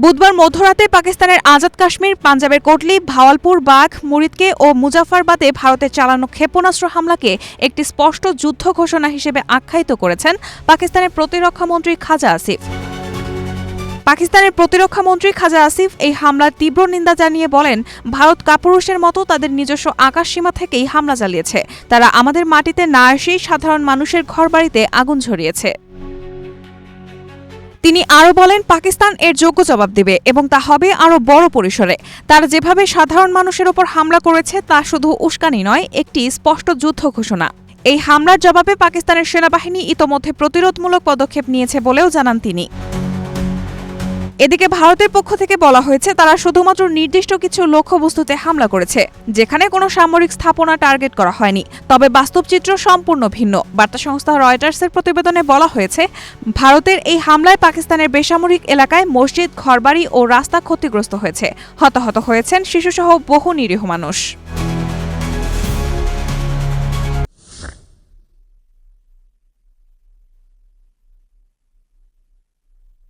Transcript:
বুধবার মধ্যরাতে পাকিস্তানের আজাদ কাশ্মীর, পাঞ্জাবের কোটলি, ভাওয়ালপুর, বাঘ, মুরিদকে ও মুজাফফরবাদে ভারতের চালানো ক্ষেপণাস্ত্র হামলাকে একটি স্পষ্ট যুদ্ধ ঘোষণা হিসেবে আখ্যায়িত করেছেন পাকিস্তানের প্রতিরক্ষামন্ত্রী খাজা আসিফ। খাজা আসিফ এই হামলার তীব্র নিন্দা জানিয়ে বলেন, ভারত কাপুরুষের মতো তাদের নিজস্ব আকাশসীমা থেকেই হামলা চালিয়েছে। তারা আমাদের মাটিতে না এসেই সাধারণ মানুষের ঘরবাড়িতে আগুন ঝরিয়েছে। তিনি আরও বলেন, পাকিস্তান এর যোগ্য জবাব দেবে এবং তা হবে আরও বড় পরিসরে। তারা যেভাবে সাধারণ মানুষের ওপর হামলা করেছে তা শুধু উস্কানি নয়, একটি স্পষ্ট যুদ্ধ ঘোষণা। এই হামলার জবাবে পাকিস্তানের সেনাবাহিনী ইতোমধ্যে প্রতিরোধমূলক পদক্ষেপ নিয়েছে বলেও জানান তিনি। এদিকে ভারতের পক্ষ থেকে বলা হয়েছে, তারা শুধুমাত্র নির্দিষ্ট কিছু লক্ষ্যবস্তুতে হামলা করেছে, যেখানে কোনো সামরিক স্থাপনা টার্গেট করা হয়নি। তবে বাস্তব চিত্র সম্পূর্ণ ভিন্ন। বার্তা সংস্থা রয়টার্সের প্রতিবেদনে বলা হয়েছে, ভারতের এই হামলায় পাকিস্তানের বেসামরিক এলাকায় মসজিদ, ঘরবাড়ি ও রাস্তা ক্ষতিগ্রস্ত হয়েছে। হতাহত হয়েছেন শিশুসহ বহু নিরীহ মানুষ।